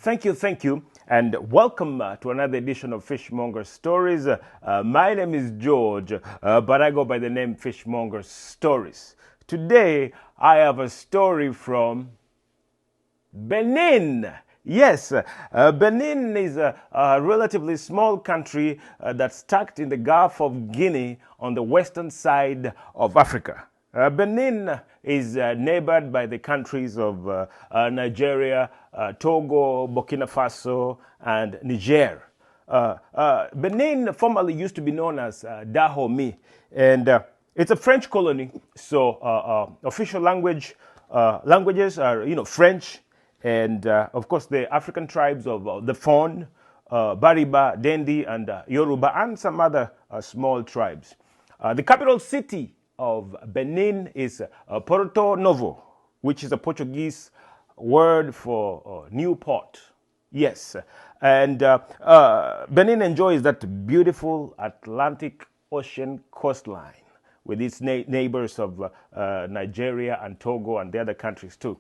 Thank you, and welcome to another edition of Fishmonger Stories. My name is George, but I go by the name Fishmonger Stories. Today, I have a story from Benin. Yes, Benin is a relatively small country that's tucked in the Gulf of Guinea on the western side of Africa. Benin is neighbored by the countries of Nigeria, Togo, Burkina Faso, and Niger. Benin formerly used to be known as Dahomey, and it's a French colony, so official languages are, French, and of course the African tribes of the Fon, Bariba, Dendi, and Yoruba, and some other small tribes. The capital city of Benin is Porto Novo, which is a Portuguese word for new port. Yes, and Benin enjoys that beautiful Atlantic Ocean coastline with its neighbors of Nigeria and Togo and the other countries too.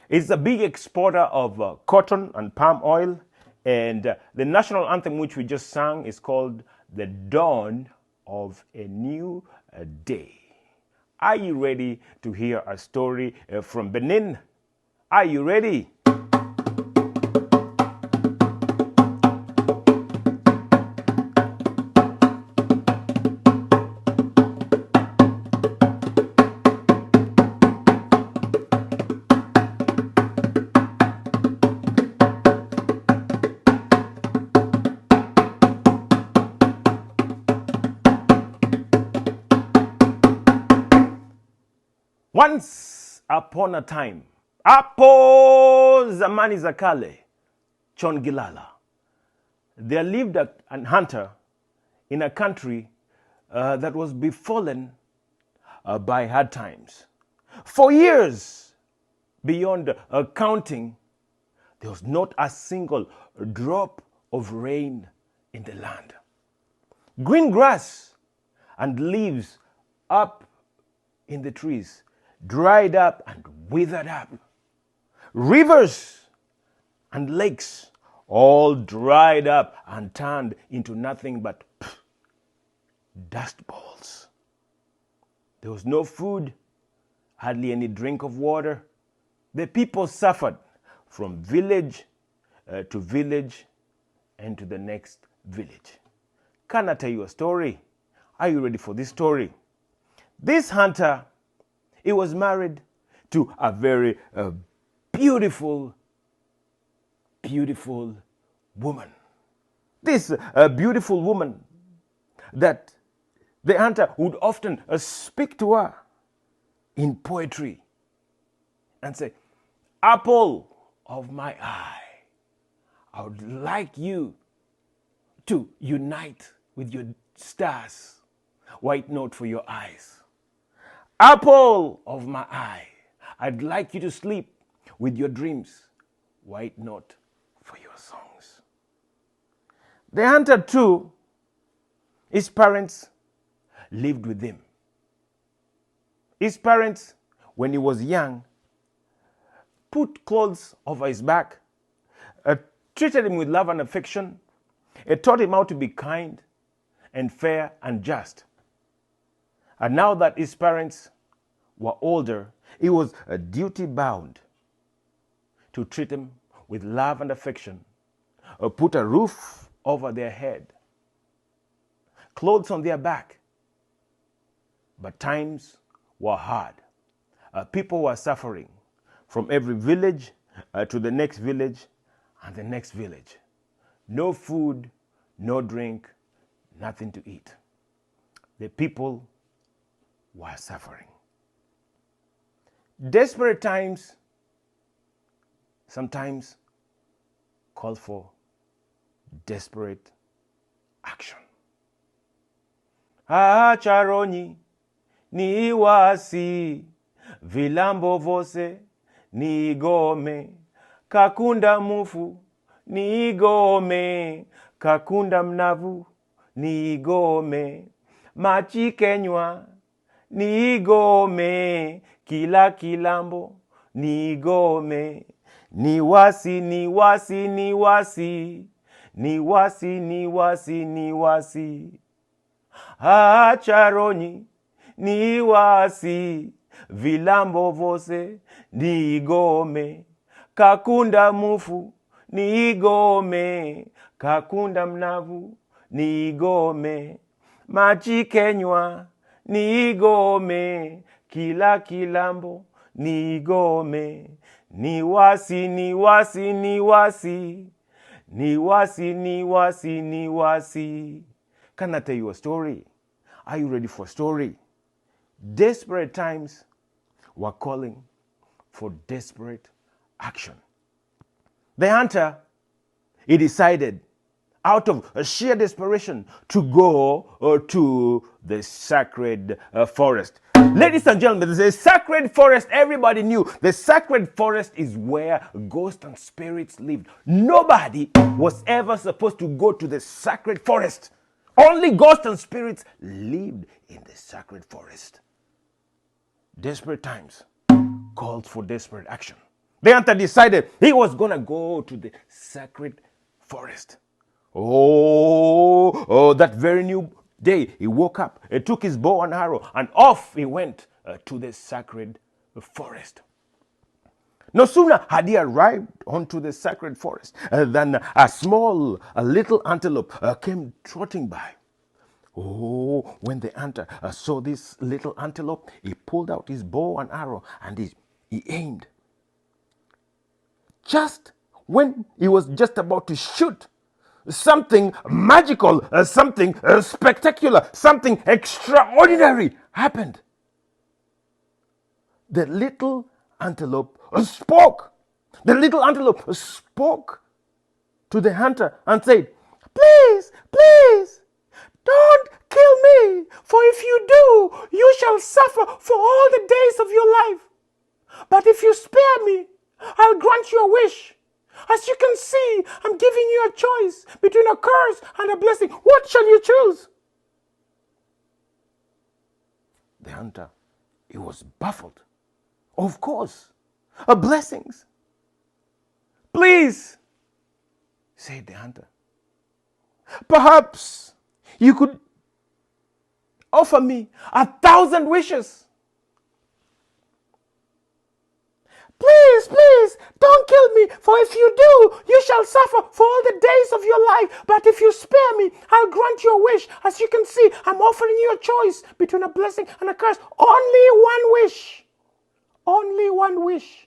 It's a big exporter of cotton and palm oil, and the national anthem which we just sang is called The Dawn of a New Day. Are you ready to hear a story from Benin? Are you ready? Once upon a time, Apo Zamani Zakale, Chongilala, there lived a hunter in a country that was befallen by hard times. For years, beyond counting, there was not a single drop of rain in the land. Green grass and leaves up in the trees dried up and withered up. Rivers and lakes all dried up and turned into nothing but dust balls. There was no food, hardly any drink of water. The people suffered from village to village and to the next village. Can I tell you a story? Are you ready for this story? This hunter, he was married to a very beautiful woman. This beautiful woman that the hunter would often speak to her in poetry and say, "Apple of my eye, I would like you to unite with your stars, white note for your eyes. Apple of my eye, I'd like you to sleep with your dreams, white note for your songs." The hunter too, his parents lived with him. His parents, when he was young, put clothes over his back, treated him with love and affection, taught him how to be kind and fair and just. And now that his parents were older, he was duty bound to treat them with love and affection, put a roof over their head, clothes on their back. But times were hard. People were suffering from every village to the next village and the next village. No food, no drink, nothing to eat. The people were suffering. Desperate times sometimes call for desperate action. Charoni ni wasi vilambo vose ni gome kakunda mufu ni gome kakunda mnavu ni gome machi kenywa ni gome kila kilambo ni gome Ni wasi, ni wasi, ni wasi. Ni wasi, ni wasi, ni wasi. Acharonyi, ni wasi. Vilambo vose, ni igome. Kakunda mufu, ni igome. Kakunda mnavu, ni igome. Machi kenywa, ni igome. Kila kilambo, ni igome. Ni wasi, ni wasi, ni wasi. Ni wasi, ni wasi, ni wasi. Can I tell you a story? Are you ready for a story? Desperate times were calling for desperate action. The hunter, he decided, out of a sheer desperation, to go to the sacred forest. Ladies and gentlemen, there's a sacred forest. Everybody knew the sacred forest is where ghosts and spirits lived. Nobody was ever supposed to go to the sacred forest. Only ghosts and spirits lived in the sacred forest. Desperate times called for desperate action. The hunter decided he was going to go to the sacred forest. That very new day, he woke up, he took his bow and arrow, and off he went to the sacred forest. No sooner had he arrived onto the sacred forest than a little antelope came trotting by. When the hunter saw this little antelope, he pulled out his bow and arrow and he aimed. Just when he was just about to shoot, something magical, something spectacular, something extraordinary happened. The little antelope spoke. The little antelope spoke to the hunter and said, "Please, please, don't kill me, for if you do, you shall suffer for all the days of your life. But if you spare me, I'll grant you a wish. As you can see, I'm giving you a choice between a curse and a blessing. What shall you choose?" The hunter, he was baffled. Of course, blessings. "Please," said the hunter, "perhaps you could offer me 1,000 wishes." "Please, please, don't kill me, for if you do, you shall suffer for all the days of your life. But if you spare me, I'll grant you a wish. As you can see, I'm offering you a choice between a blessing and a curse. Only one wish. Only one wish,"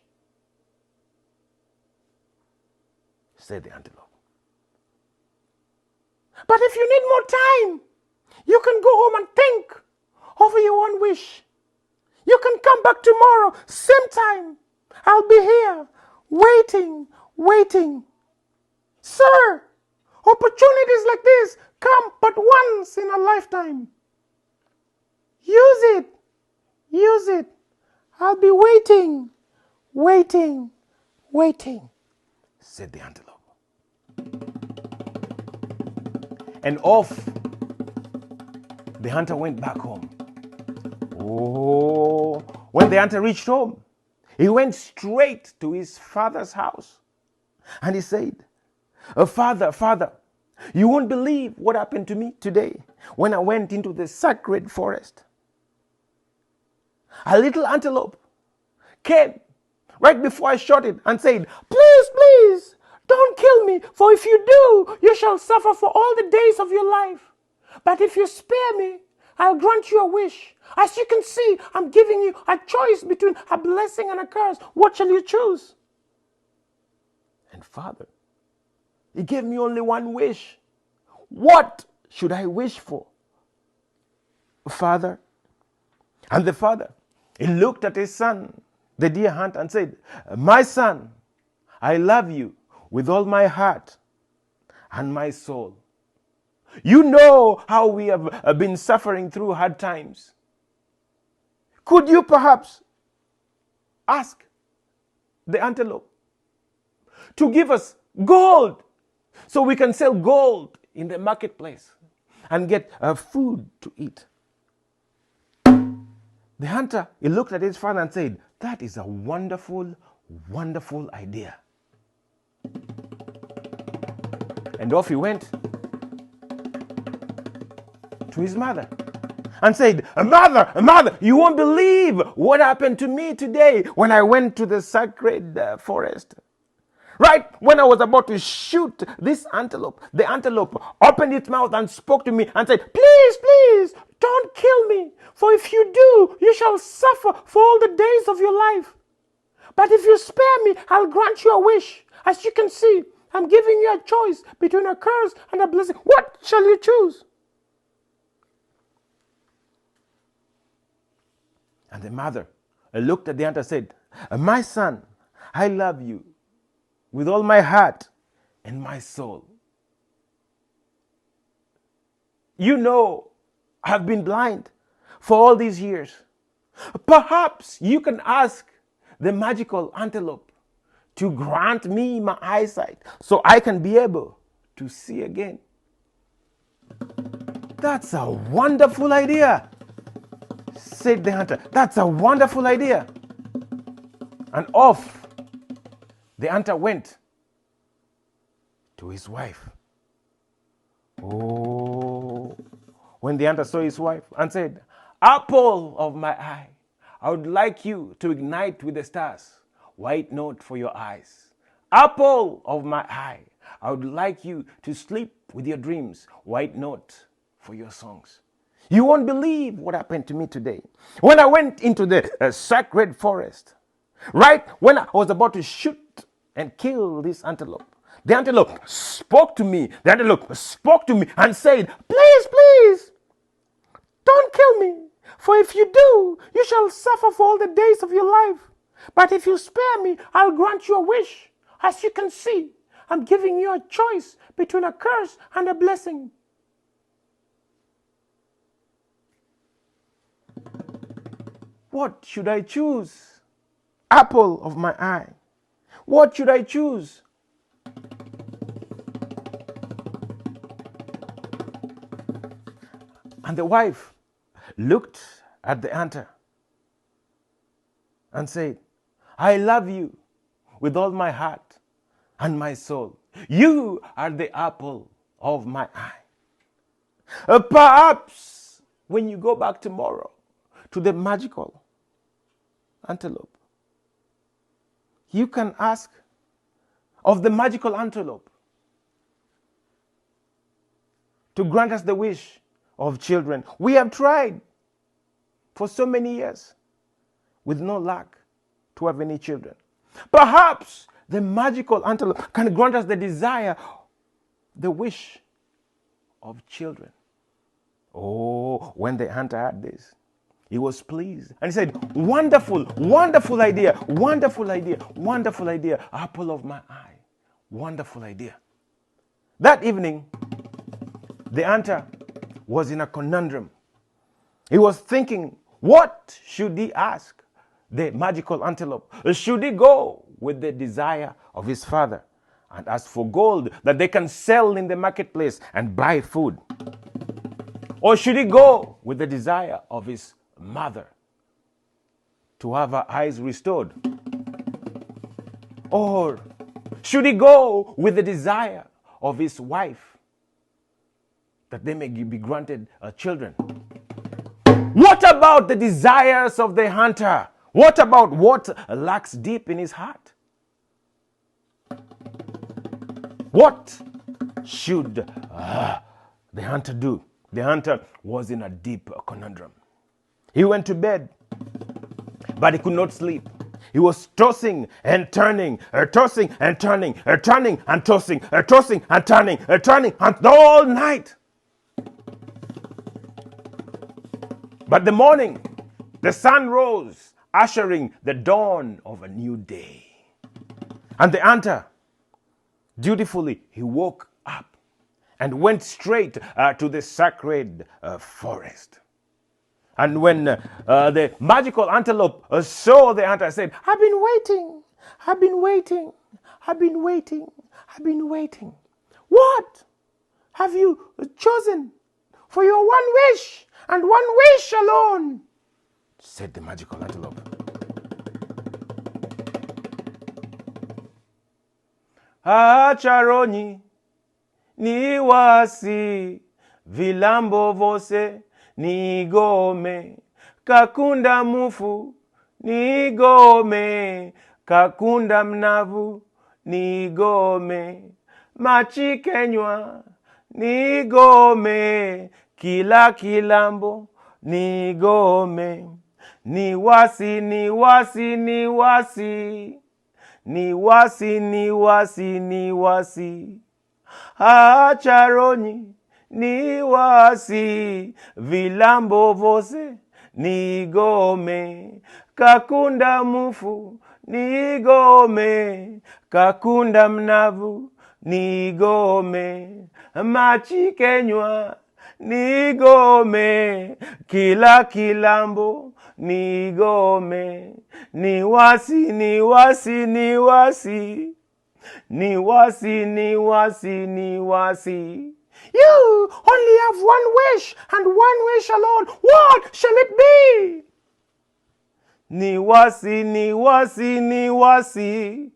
said the antelope. "But if you need more time, you can go home and think over your one wish. You can come back tomorrow, same time. I'll be here, waiting. Sir, opportunities like this come but once in a lifetime. Use it. I'll be waiting, said the antelope. And off the hunter went back home. When the hunter reached home, he went straight to his father's house. And he said, Father, you won't believe what happened to me today when I went into the sacred forest. A little antelope came right before I shot it and said, please, don't kill me, for if you do, you shall suffer for all the days of your life. But if you spare me, I'll grant you a wish. As you can see, I'm giving you a choice between a blessing and a curse. What shall you choose?" And Father, he gave me only one wish. What should I wish for, Father? And the father, he looked at his son, the deer hunter, and said, "My son, I love you with all my heart and my soul. You know how we have been suffering through hard times. Could you perhaps ask the antelope to give us gold so we can sell gold in the marketplace and get food to eat?" The hunter, he looked at his father and said, "That is a wonderful, wonderful idea. And off he went to his mother and said, Mother, you won't believe what happened to me today when I went to the sacred forest. Right when I was about to shoot this antelope, the antelope opened its mouth and spoke to me and said, Please, don't kill me. For if you do, you shall suffer for all the days of your life. But if you spare me, I'll grant you a wish. As you can see, I'm giving you a choice between a curse and a blessing. What shall you choose? And the mother looked at the ant and said, My son, I love you with all my heart and my soul. You know, I've been blind for all these years. Perhaps you can ask the magical antelope to grant me my eyesight so I can be able to see again. That's a wonderful idea, said the hunter. That's a wonderful idea. And off the hunter went to his wife. Oh, when the hunter saw his wife and said, Apple of my eye, I would like you to ignite with the stars. White note for your eyes. Apple of my eye, I would like you to sleep with your dreams. White note for your songs. You won't believe what happened to me today. When I went into the sacred forest, right when I was about to shoot and kill this antelope, the antelope spoke to me. The antelope spoke to me and said, Please, don't kill me. For if you do, you shall suffer for all the days of your life. But if you spare me, I'll grant you a wish. As you can see, I'm giving you a choice between a curse and a blessing. What should I choose? Apple of my eye. What should I choose? And the wife looked at the hunter and said, I love you with all my heart and my soul. You are the apple of my eye. Perhaps when you go back tomorrow to the magical antelope, you can ask of the magical antelope to grant us the wish of children. We have tried for so many years with no luck to have any children. Perhaps the magical antelope can grant us the desire, the wish of children. Oh, when the hunter heard this, he was pleased and he said, Wonderful idea, apple of my eye, wonderful idea. That evening, the hunter was in a conundrum. He was thinking, what should he ask the magical antelope? Should he go with the desire of his father and ask for gold that they can sell in the marketplace and buy food? Or should he go with the desire of his mother to have her eyes restored? Or should he go with the desire of his wife that they may be granted children? What about the desires of the hunter? What about what lacks deep in his heart? What should the hunter do? The hunter was in a deep conundrum. He went to bed, but he could not sleep. He was tossing and turning, tossing and turning, turning and tossing, tossing and turning, turning and all night. But the morning, the sun rose, ushering the dawn of a new day. And the hunter, dutifully, he woke up and went straight to the sacred forest. And when the magical antelope saw the hunter, said, I've been waiting. What have you chosen for your one wish and one wish alone? Said the magical antelope. Acharoni ni wasi, vilambo vose ni gome, kakunda mufu ni gome, kakunda mnavu ni gome, machikenywa ni gome, kila kilambo ni gome, ni wasi, ni wasi, ni wasi, ni wasi, ni wasi, ni wasi, acharonyi ni wasi, vilambo vose ni gome, kakunda mufu ni gome, kakunda mnavu ni gome, machikenywa ni gome, kila kilambo ni gome, ni wasi, ni wasi, ni wasi, ni wasi, ni wasi, ni wasi. You only have one wish, and one wish alone. What shall it be? Ni wasi, ni wasi, ni wasi,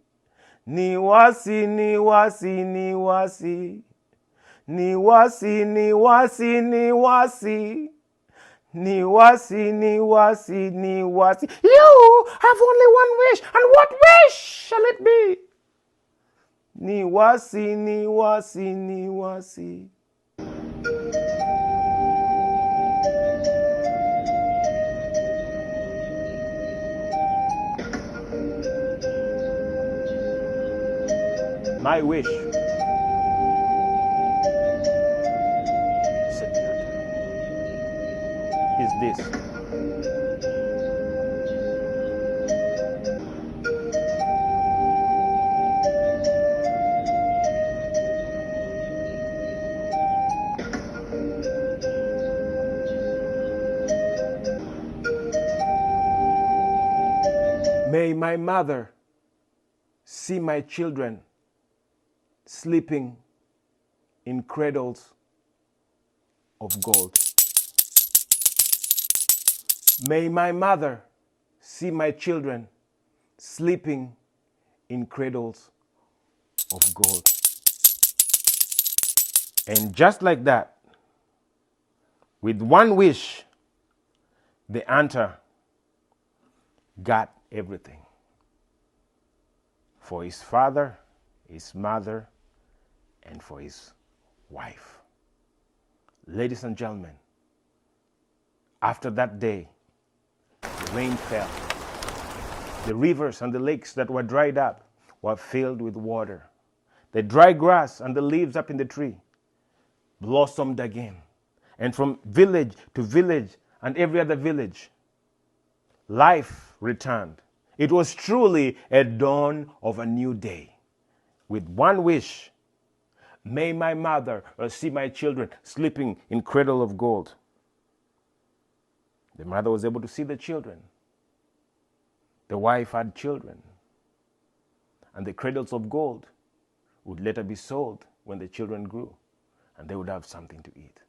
ni wasi, ni wasi, ni wasi, ni wasi, ni wasi, ni wasi, ni wasi, ni wasi, ni wasi. You have only one wish, and what wish shall it be? Ni wasi, ni wasi, ni wasi. My wish is this. May my mother see my children sleeping in cradles of gold. May my mother see my children sleeping in cradles of gold. And just like that, with one wish, the hunter got everything for his father, his mother, and for his wife. Ladies and gentlemen, after that day, the rain fell. The rivers and the lakes that were dried up were filled with water. The dry grass and the leaves up in the tree blossomed again. And from village to village and every other village, life returned. It was truly a dawn of a new day. With one wish, may my mother see my children sleeping in cradle of gold. The mother was able to see the children. The wife had children. And the cradles of gold would later be sold when the children grew, and they would have something to eat.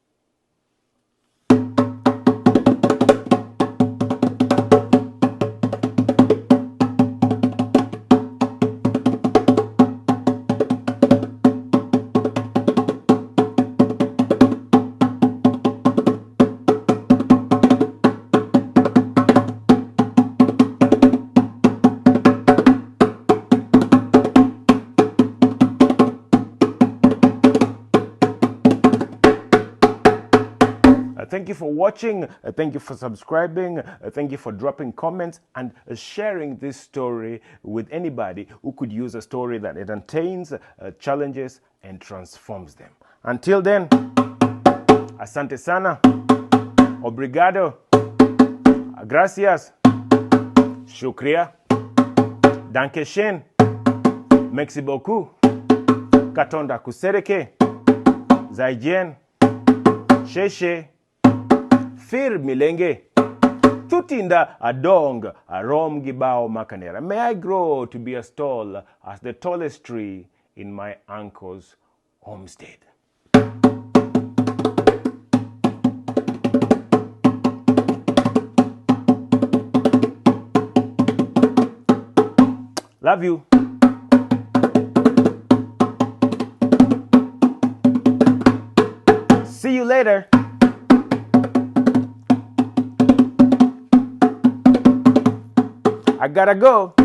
Thank you for watching. Thank you for subscribing. Thank you for dropping comments and sharing this story with anybody who could use a story that entertains, challenges, and transforms them. Until then, asante sana, obrigado, gracias, shukria, danke schön, merci beaucoup, katonda kusereke, zaijen, sheshe, fir milenge, tutinda adong arom gibao makanera. May I grow to be as tall as the tallest tree in my uncle's homestead. Love you. later. I gotta go.